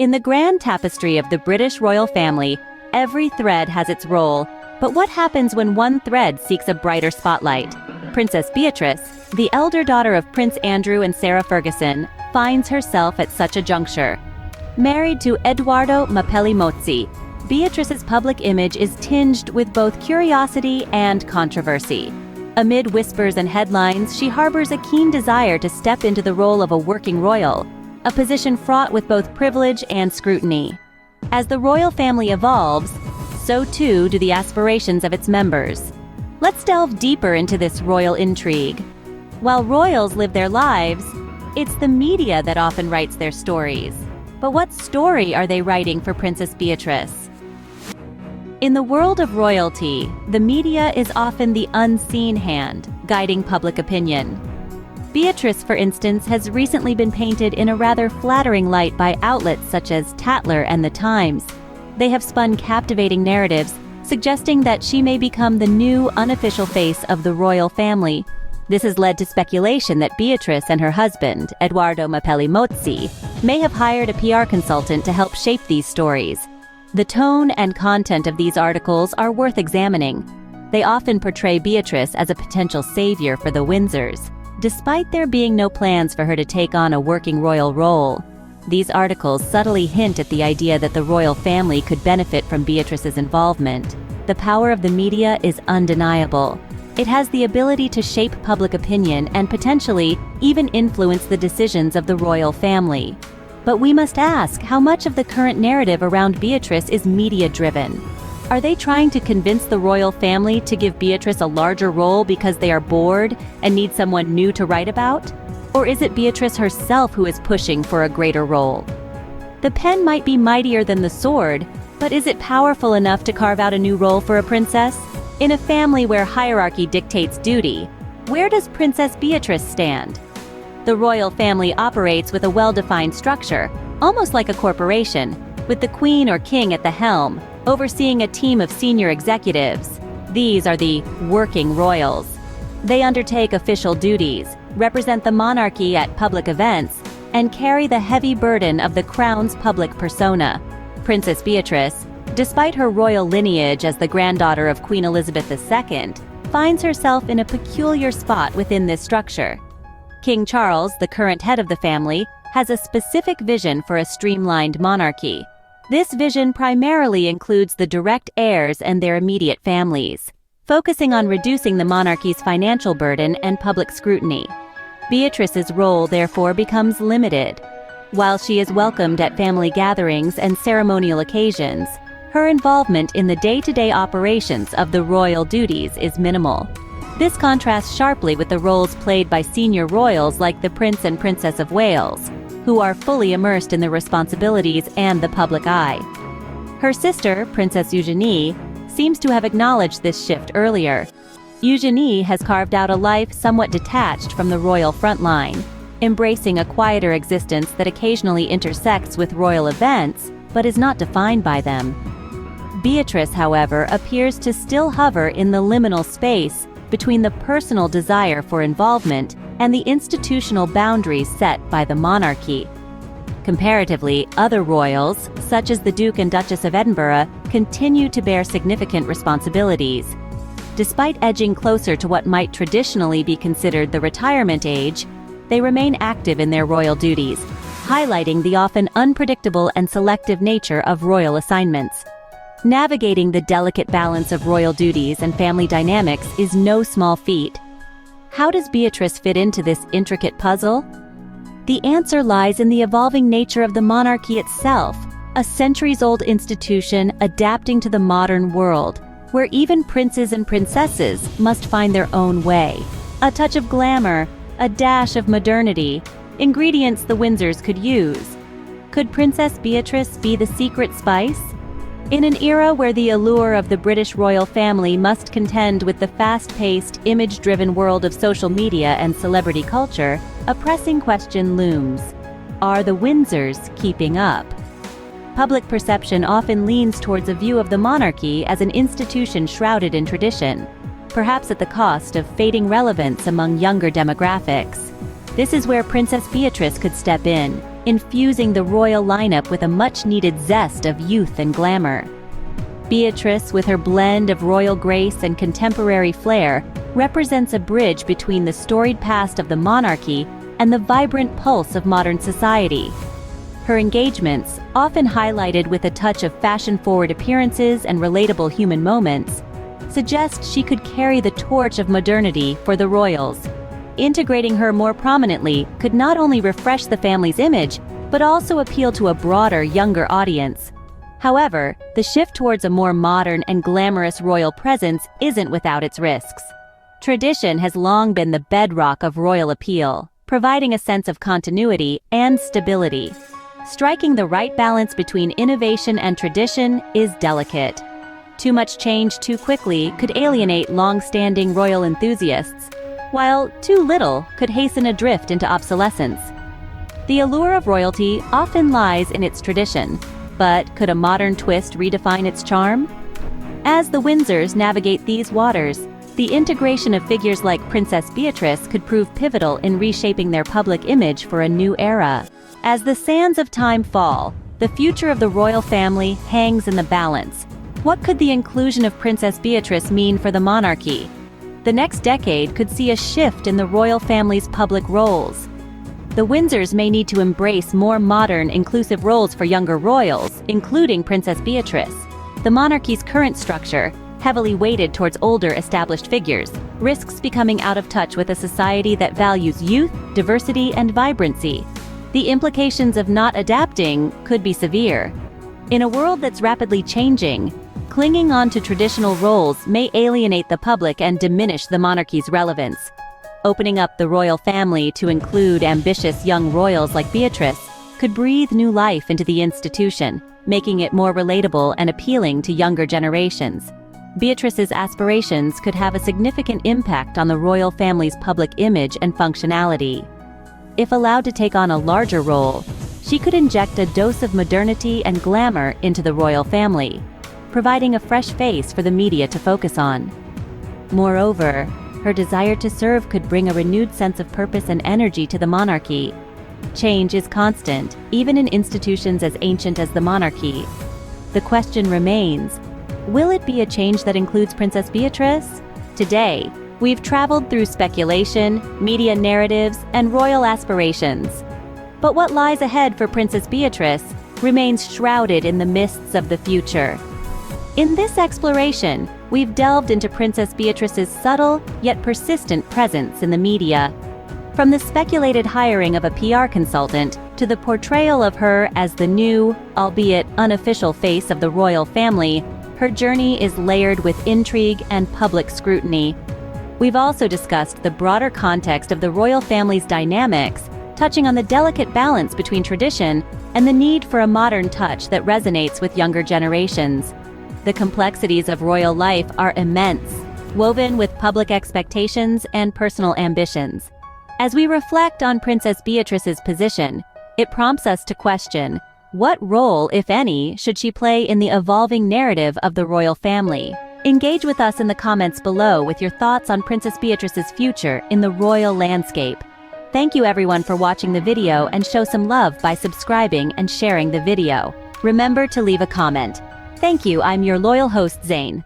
In the grand tapestry of the British royal family, every thread has its role. But what happens when one thread seeks a brighter spotlight? Princess Beatrice, the elder daughter of Prince Andrew and Sarah Ferguson, finds herself at such a juncture. Married to Edoardo Mozzi, Beatrice's public image is tinged with both curiosity and controversy. Amid whispers and headlines, she harbors a keen desire to step into the role of a working royal, a position fraught with both privilege and scrutiny. As the royal family evolves, so too do the aspirations of its members. Let's delve deeper into this royal intrigue. While royals live their lives, it's the media that often writes their stories. But what story are they writing for Princess Beatrice? In the world of royalty, the media is often the unseen hand, guiding public opinion. Beatrice, for instance, has recently been painted in a rather flattering light by outlets such as Tatler and The Times. They have spun captivating narratives, suggesting that she may become the new unofficial face of the royal family. This has led to speculation that Beatrice and her husband, Edoardo Mozzi, may have hired a PR consultant to help shape these stories. The tone and content of these articles are worth examining. They often portray Beatrice as a potential savior for the Windsors, despite there being no plans for her to take on a working royal role. These articles subtly hint at the idea that the royal family could benefit from Beatrice's involvement. The power of the media is undeniable. It has the ability to shape public opinion and potentially even influence the decisions of the royal family. But we must ask, how much of the current narrative around Beatrice is media-driven? Are they trying to convince the royal family to give Beatrice a larger role because they are bored and need someone new to write about? Or is it Beatrice herself who is pushing for a greater role? The pen might be mightier than the sword, but is it powerful enough to carve out a new role for a princess? In a family where hierarchy dictates duty, where does Princess Beatrice stand? The royal family operates with a well-defined structure, almost like a corporation, with the queen or king at the helm, overseeing a team of senior executives. These are the working royals. They undertake official duties, represent the monarchy at public events, and carry the heavy burden of the crown's public persona. Princess Beatrice, despite her royal lineage as the granddaughter of Queen Elizabeth II, finds herself in a peculiar spot within this structure. King Charles, the current head of the family, has a specific vision for a streamlined monarchy. This vision primarily includes the direct heirs and their immediate families, focusing on reducing the monarchy's financial burden and public scrutiny. Beatrice's role, therefore, becomes limited. While she is welcomed at family gatherings and ceremonial occasions, her involvement in the day-to-day operations of the royal duties is minimal. This contrasts sharply with the roles played by senior royals like the Prince and Princess of Wales, who are fully immersed in the responsibilities and the public eye. Her sister, Princess Eugenie, seems to have acknowledged this shift earlier. Eugenie has carved out a life somewhat detached from the royal frontline, embracing a quieter existence that occasionally intersects with royal events, but is not defined by them. Beatrice, however, appears to still hover in the liminal space between the personal desire for involvement and the institutional boundaries set by the monarchy. Comparatively, other royals, such as the Duke and Duchess of Edinburgh, continue to bear significant responsibilities. Despite edging closer to what might traditionally be considered the retirement age, they remain active in their royal duties, highlighting the often unpredictable and selective nature of royal assignments. Navigating the delicate balance of royal duties and family dynamics is no small feat. How does Beatrice fit into this intricate puzzle? The answer lies in the evolving nature of the monarchy itself, a centuries-old institution adapting to the modern world, where even princes and princesses must find their own way. A touch of glamour, a dash of modernity, ingredients the Windsors could use. Could Princess Beatrice be the secret spice? In an era where the allure of the British royal family must contend with the fast-paced, image-driven world of social media and celebrity culture, a pressing question looms. Are the Windsors keeping up? Public perception often leans towards a view of the monarchy as an institution shrouded in tradition, perhaps at the cost of fading relevance among younger demographics. This is where Princess Beatrice could step in, infusing the royal lineup with a much-needed zest of youth and glamour. Beatrice, with her blend of royal grace and contemporary flair, represents a bridge between the storied past of the monarchy and the vibrant pulse of modern society. Her engagements, often highlighted with a touch of fashion-forward appearances and relatable human moments, suggest she could carry the torch of modernity for the royals. Integrating her more prominently could not only refresh the family's image, but also appeal to a broader, younger audience. However, the shift towards a more modern and glamorous royal presence isn't without its risks. Tradition has long been the bedrock of royal appeal, providing a sense of continuity and stability. Striking the right balance between innovation and tradition is delicate. Too much change too quickly could alienate long-standing royal enthusiasts, while too little could hasten a drift into obsolescence. The allure of royalty often lies in its tradition, but could a modern twist redefine its charm? As the Windsors navigate these waters, the integration of figures like Princess Beatrice could prove pivotal in reshaping their public image for a new era. As the sands of time fall, the future of the royal family hangs in the balance. What could the inclusion of Princess Beatrice mean for the monarchy? The next decade could see a shift in the royal family's public roles. The Windsors may need to embrace more modern, inclusive roles for younger royals, including Princess Beatrice. The monarchy's current structure, heavily weighted towards older, established figures, risks becoming out of touch with a society that values youth, diversity, and vibrancy. The implications of not adapting could be severe. In a world that's rapidly changing, clinging on to traditional roles may alienate the public and diminish the monarchy's relevance. Opening up the royal family to include ambitious young royals like Beatrice could breathe new life into the institution, making it more relatable and appealing to younger generations. Beatrice's aspirations could have a significant impact on the royal family's public image and functionality. If allowed to take on a larger role, she could inject a dose of modernity and glamour into the royal family, providing a fresh face for the media to focus on. Moreover, her desire to serve could bring a renewed sense of purpose and energy to the monarchy. Change is constant, even in institutions as ancient as the monarchy. The question remains, will it be a change that includes Princess Beatrice? Today, we've traveled through speculation, media narratives, and royal aspirations. But what lies ahead for Princess Beatrice remains shrouded in the mists of the future. In this exploration, we've delved into Princess Beatrice's subtle yet persistent presence in the media. From the speculated hiring of a PR consultant to the portrayal of her as the new, albeit unofficial face of the royal family, her journey is layered with intrigue and public scrutiny. We've also discussed the broader context of the royal family's dynamics, touching on the delicate balance between tradition and the need for a modern touch that resonates with younger generations. The complexities of royal life are immense, woven with public expectations and personal ambitions. As we reflect on Princess Beatrice's position, it prompts us to question, what role, if any, should she play in the evolving narrative of the royal family? Engage with us in the comments below with your thoughts on Princess Beatrice's future in the royal landscape. Thank you everyone for watching the video, and show some love by subscribing and sharing the video. Remember to leave a comment. Thank you, I'm your loyal host Zane.